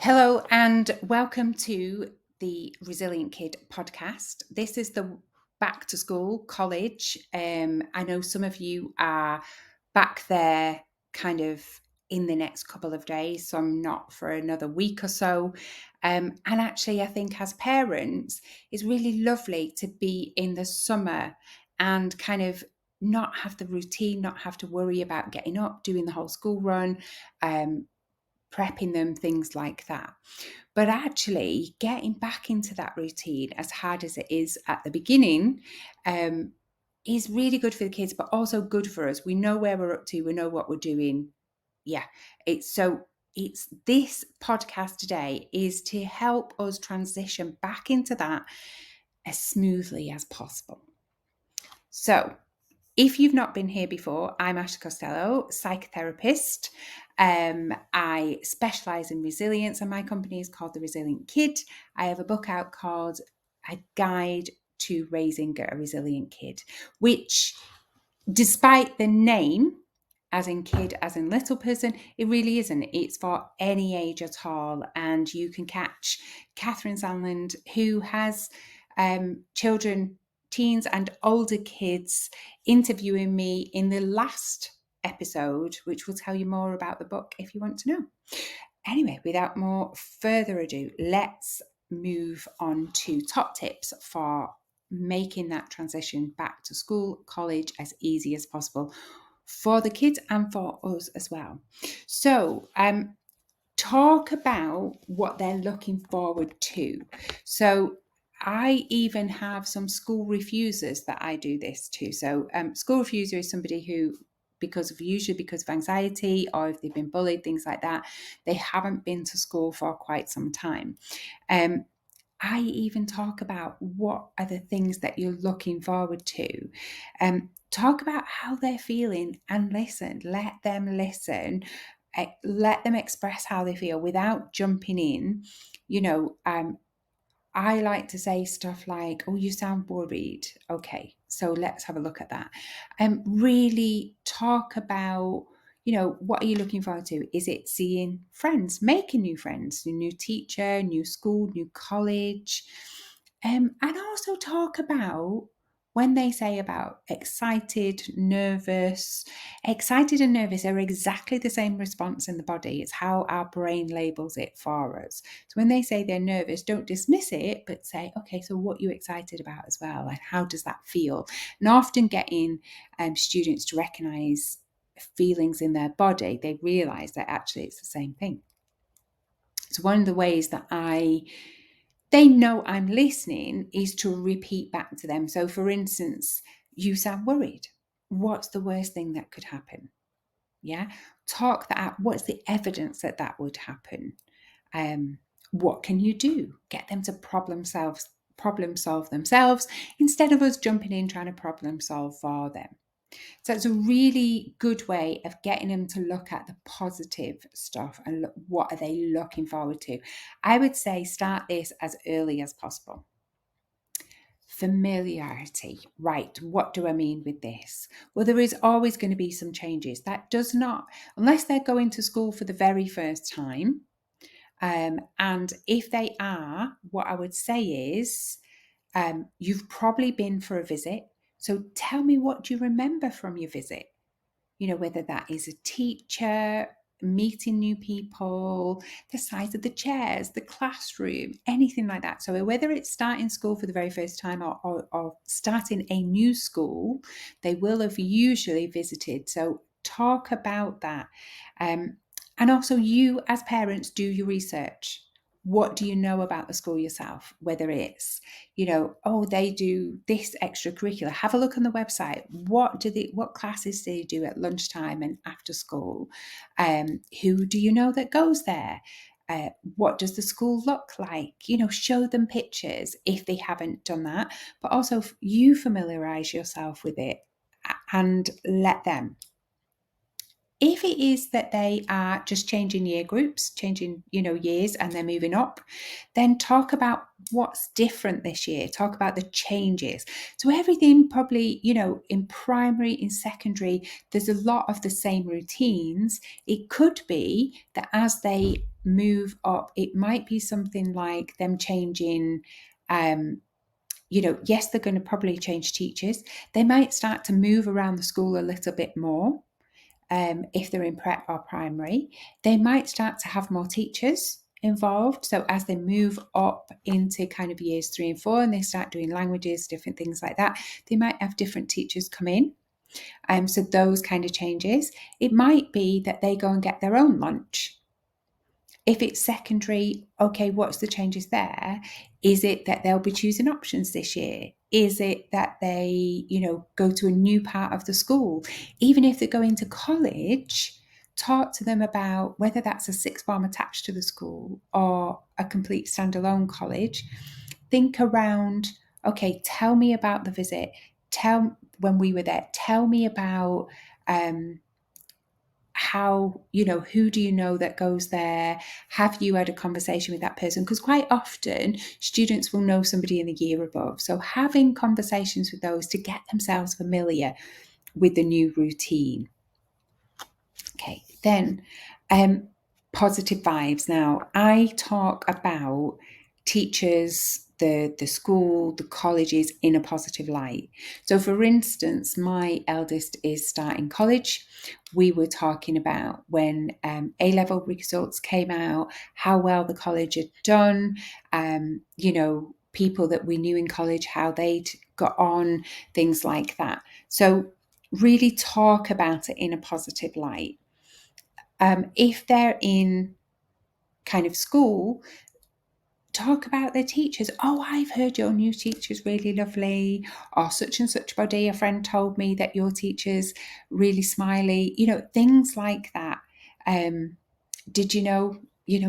Hello and welcome to the Resilient Kid podcast. This is the back to school college. I know some of you are back there kind of in the next couple of days, some not for another week or so. And actually, I think as parents, it's really lovely to be in the summer and kind of not have the routine, not have to worry about getting up, doing the whole school run, prepping them, things like that. But actually, getting back into that routine, as hard as it is at the beginning, is really good for the kids, but also good for us. We know where we're up to, we know what we're doing. Yeah, it's this podcast today is to help us transition back into that as smoothly as possible. So, if you've not been here before, I'm Ashley Costello, psychotherapist. I specialise in resilience, and my company is called The Resilient Kid. I have a book out called A Guide to Raising a Resilient Kid, which, despite the name, as in kid, as in little person, it really isn't. It's for any age at all. And you can catch Catherine Sandland, who has children, teens, and older kids interviewing me in the last episode, which will tell you more about the book if you want to know. Anyway, without more further ado, let's move on to top tips for making that transition back to school, college as easy as possible for the kids and for us as well. So, talk about what they're looking forward to. So, I even have some school refusers that I do this to. So, school refuser is somebody who, usually because of anxiety or if they've been bullied, things like that, they haven't been to school for quite some time. I even talk about what are the things that you're looking forward to. Talk about how they're feeling and listen. Let them listen. Let them express how they feel without jumping in. I like to say stuff like, "Oh, you sound worried." Okay, so let's have a look at that. Really talk about, what are you looking forward to? Is it seeing friends, making new friends, a new teacher, new school, new college? And also talk about when they say about excited and nervous are exactly the same response in the body. It's how our brain labels it for us. So when they say they're nervous, don't dismiss it, but say, okay, so what are you excited about as well? And how does that feel? And often getting students to recognize feelings in their body, they realize that actually it's the same thing. So one of the ways that they know I'm listening is to repeat back to them. So for instance, you sound worried. What's the worst thing that could happen? Yeah. Talk that out. What's the evidence that that would happen? What can you do? Get them to problem solve themselves instead of us jumping in trying to problem solve for them. So it's a really good way of getting them to look at the positive stuff and look, what are they looking forward to. I would say start this as early as possible. Familiarity. Right, what do I mean with this? Well, there is always going to be some changes. That does not, unless they're going to school for the very first time. And if they are, what I would say is, you've probably been for a visit. So tell me, what do you remember from your visit? Whether that is a teacher, meeting new people, the size of the chairs, the classroom, anything like that. So whether it's starting school for the very first time or starting a new school, they will have usually visited. So talk about that. And also, you as parents, do your research. What do you know about the school yourself? Whether it's, oh, they do this extracurricular. Have a look on the website. What classes do they do at lunchtime and after school? Who do you know that goes there? What does the school look like? Show them pictures if they haven't done that. But also, you familiarize yourself with it and let them. If it is that they are just changing year groups, changing, years and they're moving up, then talk about what's different this year. Talk about the changes. So everything probably, in primary, in secondary, there's a lot of the same routines. It could be that as they move up, it might be something like them changing, yes, they're going to probably change teachers. They might start to move around the school a little bit more. If they're in prep or primary, they might start to have more teachers involved. So as they move up into kind of years 3 and 4 and they start doing languages, different things like that, they might have different teachers come in. So those kind of changes. It might be that they go and get their own lunch. If it's secondary, okay, what's the changes there? Is it that they'll be choosing options this year? Is it that they, go to a new part of the school? Even if they're going to college, talk to them about whether that's a sixth form attached to the school or a complete standalone college. Think around, okay, tell me about the visit. When we were there, tell me about how, who do you know that goes there? Have you had a conversation with that person? Because quite often students will know somebody in the year above. So having conversations with those to get themselves familiar with the new routine. Okay, then positive vibes. Now, I talk about teachers, the school, the colleges in a positive light. So, for instance, my eldest is starting college. We were talking about when A-level results came out, how well the college had done, people that we knew in college, how they'd got on, things like that. So, really talk about it in a positive light. If they're in kind of school, talk about their teachers. Oh, I've heard your new teacher's really lovely, or such and such body. A friend told me that your teacher's really smiley, things like that. Did you know,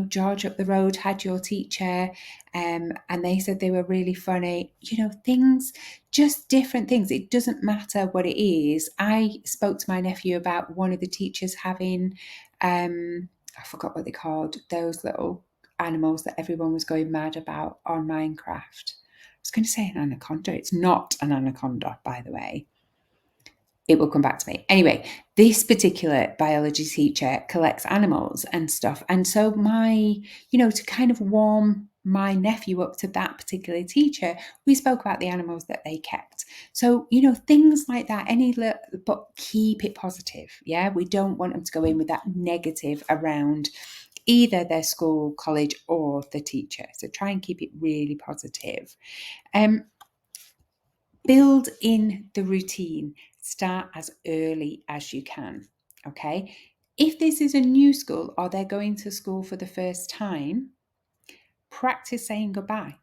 George up the road had your teacher, and they said they were really funny, things, just different things. It doesn't matter what it is. I spoke to my nephew about one of the teachers having, I forgot what they called, those little animals that everyone was going mad about on Minecraft. I was going to say an anaconda. It's not an anaconda, by the way. It will come back to me. Anyway, this particular biology teacher collects animals and stuff. And so to kind of warm my nephew up to that particular teacher, we spoke about the animals that they kept. So, things like that, but keep it positive. Yeah, we don't want them to go in with that negative around either their school, college, or the teacher. So try and keep it really positive. Build in the routine. Start as early as you can. Okay. If this is a new school or they're going to school for the first time, practice saying goodbye.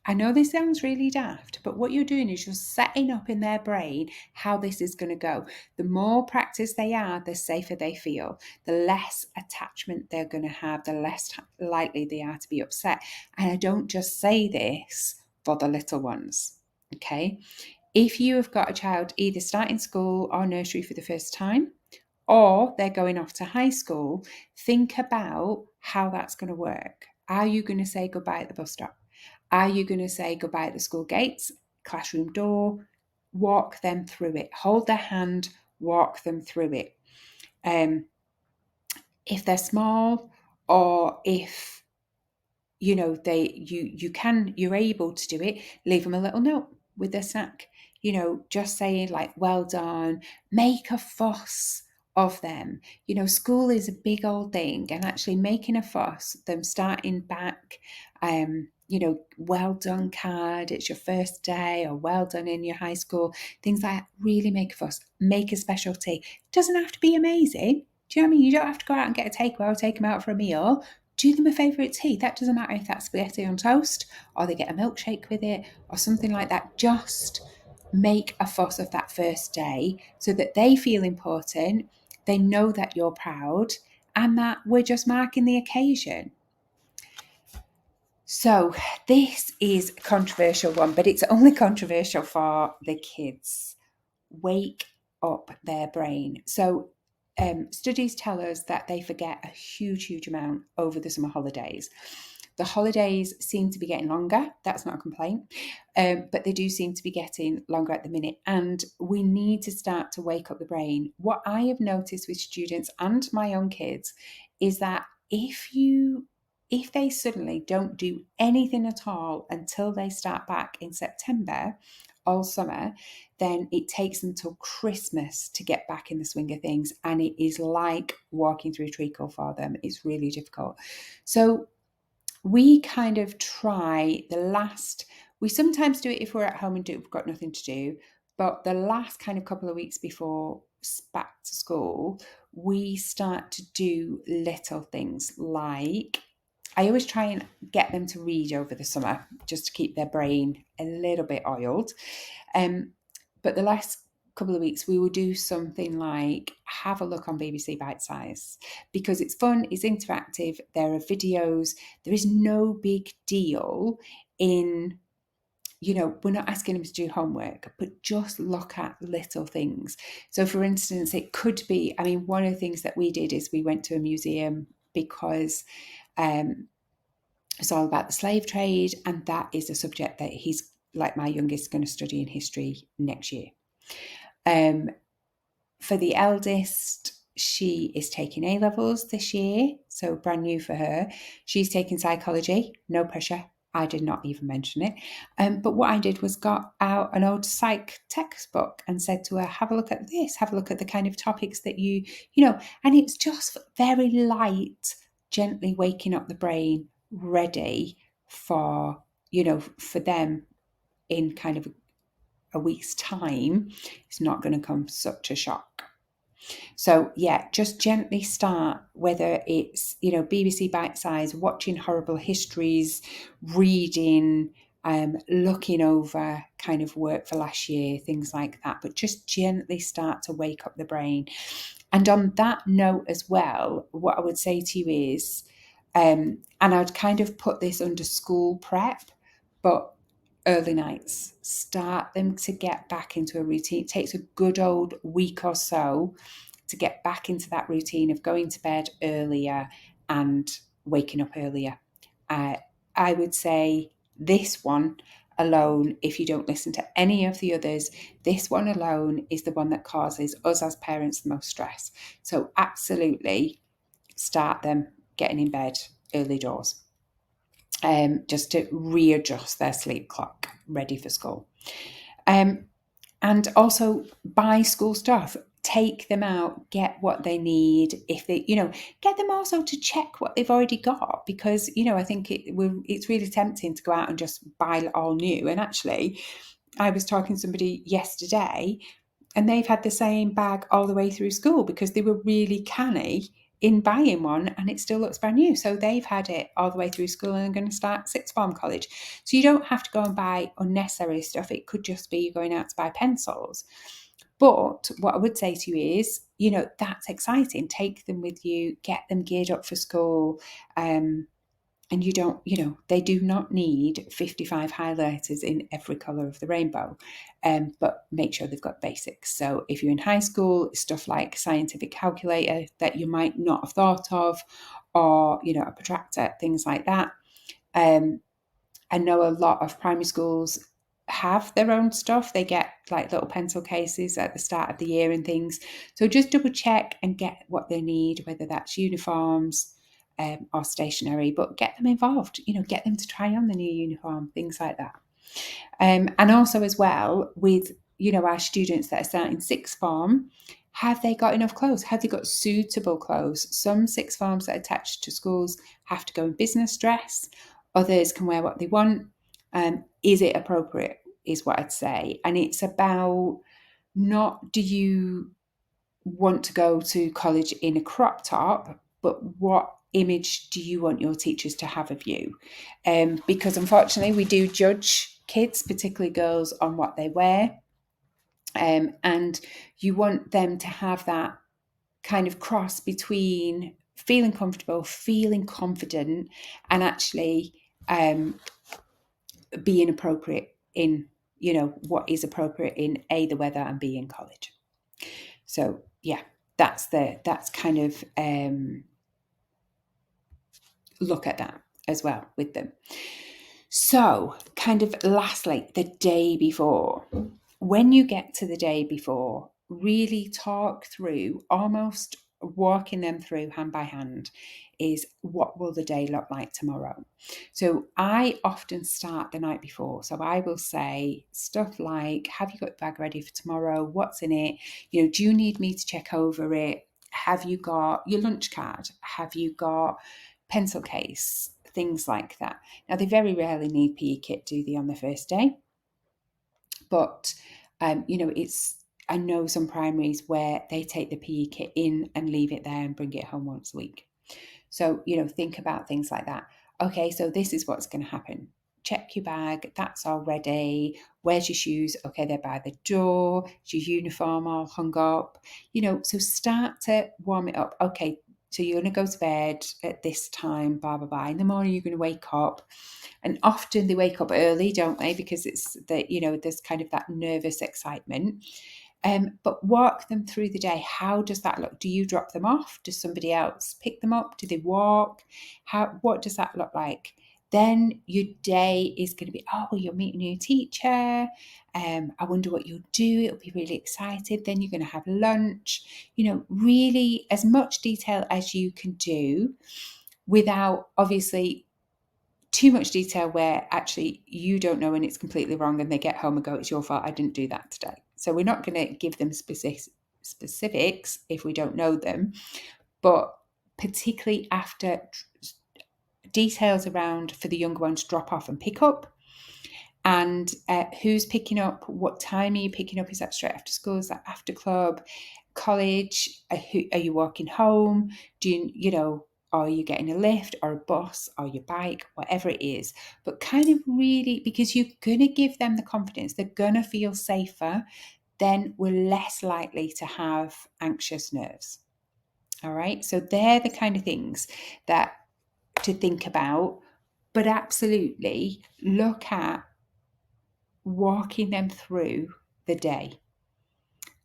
I know this sounds really daft, but what you're doing is you're setting up in their brain how this is going to go. The more practice they are, the safer they feel, the less attachment they're going to have, the less likely they are to be upset. And I don't just say this for the little ones. Okay. If you have got a child either starting school or nursery for the first time, or they're going off to high school, think about how that's going to work. Are you going to say goodbye at the bus stop? Are you going to say goodbye at the school gates, classroom door? Walk them through it. Hold their hand, walk them through it. If they're small, or if you're able to do it, leave them a little note with their snack. Just saying like, well done, make a fuss of them. School is a big old thing, and actually making a fuss, them starting back, well done card, it's your first day, or well done in your high school, things like that, really make a fuss, make a specialty. It doesn't have to be amazing. Do you know what I mean? You don't have to go out and get a takeaway or take them out for a meal. Do them a favourite tea. That doesn't matter if that's spaghetti on toast or they get a milkshake with it or something like that. Just make a fuss of that first day so that they feel important, they know that you're proud, and that we're just marking the occasion. So this is a controversial one, but it's only controversial for the kids. Wake up their brain. So studies tell us that they forget a huge amount over the summer holidays. The holidays seem to be getting longer. That's not a complaint, but they do seem to be getting longer at the minute. And we need to start to wake up the brain. What I have noticed with students and my own kids is that if you if they suddenly don't do anything at all until they start back in September, all summer, then it takes them till Christmas to get back in the swing of things. And it is like walking through treacle for them. It's really difficult. So we kind of try we sometimes do it if we're at home and we've got nothing to do, but the last kind of couple of weeks before back to school, we start to do little things like, I always try and get them to read over the summer just to keep their brain a little bit oiled. But the last couple of weeks, we will do something like have a look on BBC Bite Size, because it's fun, it's interactive, there are videos, there is no big deal in, we're not asking them to do homework, but just look at little things. So for instance, it could be, one of the things that we did is we went to a museum because it's all about the slave trade, and that is a subject that he's, like my youngest, going to study in history next year. For the eldest, she is taking A-levels this year, so brand new for her. She's taking psychology, no pressure. I did not even mention it. But what I did was got out an old psych textbook and said to her, have a look at this, have a look at the kind of topics that and it's just very light, gently waking up the brain, ready for, for them in kind of a week's time. It's not going to come such a shock. So yeah, just gently start, whether it's, BBC Bite Size, watching horrible histories, reading, looking over kind of work for last year, things like that, but just gently start to wake up the brain. And on that note as well, what I would say to you is, and I'd kind of put this under school prep, but early nights, start them to get back into a routine. It takes a good old week or so to get back into that routine of going to bed earlier and waking up earlier. I would say this one alone, if you don't listen to any of the others, this one alone is the one that causes us as parents the most stress. So absolutely start them getting in bed early doors. Just to readjust their sleep clock, ready for school. And also buy school stuff. Take them out, get what they need. If they, get them also to check what they've already got, because, I think it's really tempting to go out and just buy all new. And actually, I was talking to somebody yesterday, and they've had the same bag all the way through school because they were really canny in buying one, and it still looks brand new. So they've had it all the way through school and are going to start sixth form college. So you don't have to go and buy unnecessary stuff. It could just be you're going out to buy pencils. But what I would say to you is, that's exciting. Take them with you, get them geared up for school. And you don't, they do not need 55 highlighters in every colour of the rainbow, but make sure they've got basics. So if you're in high school, stuff like scientific calculator that you might not have thought of, or, a protractor, things like that. I know a lot of primary schools have their own stuff. They get like little pencil cases at the start of the year and things. So just double check and get what they need, whether that's uniforms, or stationery, but get them involved, get them to try on the new uniform, things like that. And also as well with, our students that are starting sixth form, have they got enough clothes? Have they got suitable clothes? Some sixth forms that are attached to schools have to go in business dress. Others can wear what they want. Is it appropriate is what I'd say. And it's about, not do you want to go to college in a crop top, but what image do you want your teachers to have of you? Because unfortunately, we do judge kids, particularly girls, on what they wear. And you want them to have that kind of cross between feeling comfortable, feeling confident, and actually being appropriate in, what is appropriate in A, the weather, and B, in college. So yeah, that's kind of look at that as well with them. So kind of lastly, the day before. When you get to the day before, really talk through almost walking them through hand by hand is, what will the day look like tomorrow? So I often start the night before. So I will say stuff like, have you got your bag ready for tomorrow? What's in it? Do you need me to check over it? Have you got your lunch card? Have you got pencil case? Things like that. Now, they very rarely need PE kit, do they, on the first day? But, I know some primaries where they take the PE kit in and leave it there and bring it home once a week. So, think about things like that. Okay, so this is what's going to happen. Check your bag, that's all ready. Where's your shoes? Okay, they're by the door. Is your uniform all hung up? So start to warm it up. Okay, so you're going to go to bed at this time, blah, blah, blah. In the morning, you're going to wake up. And often they wake up early, don't they? Because it's there's kind of that nervous excitement. But walk them through the day. How does that look? Do you drop them off? Does somebody else pick them up? Do they walk? What does that look like? Then your day is going to be, you'll meet a new teacher. I wonder what you'll do. It'll be really excited. Then you're going to have lunch. Really as much detail as you can do without obviously too much detail where actually you don't know and it's completely wrong and they get home and go, it's your fault, I didn't do that today. So we're not going to give them specifics if we don't know them, but particularly after details around for the younger ones, drop off and pick up. And who's picking up, what time are you picking up? Is that straight after school? Is that after club? College? Are you walking home? Are you getting a lift or a bus or your bike, whatever it is? But kind of really, because you're going to give them the confidence, they're going to feel safer, then we're less likely to have anxious nerves. All right. So they're the kind of things that to think about, but absolutely look at walking them through the day.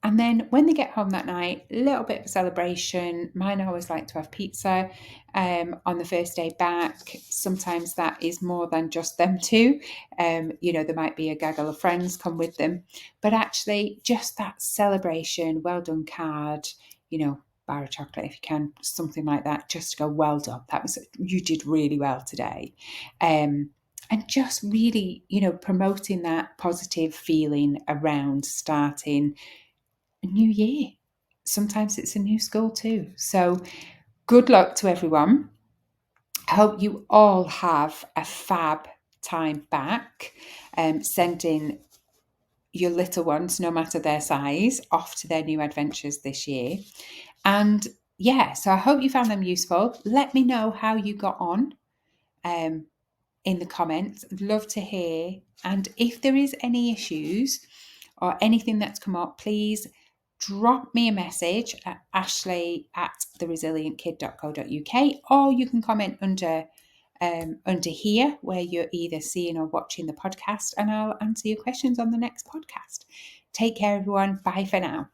And then when they get home that night, a little bit of a celebration. Mine always like to have pizza on the first day back. Sometimes that is more than just them two. There might be a gaggle of friends come with them. But actually, just that celebration, well done card, bar of chocolate if you can, something like that, just to go, well done. You did really well today. And just really, promoting that positive feeling around starting a new year. Sometimes it's a new school too. So good luck to everyone. I hope you all have a fab time back, sending your little ones, no matter their size, off to their new adventures this year. And so I hope you found them useful. Let me know how you got on in the comments. I'd love to hear. And if there is any issues or anything that's come up, please drop me a message at ashley@theresilientkid.co.uk, or you can comment under here where you're either seeing or watching the podcast, and I'll answer your questions on the next podcast. Take care, everyone. Bye for now.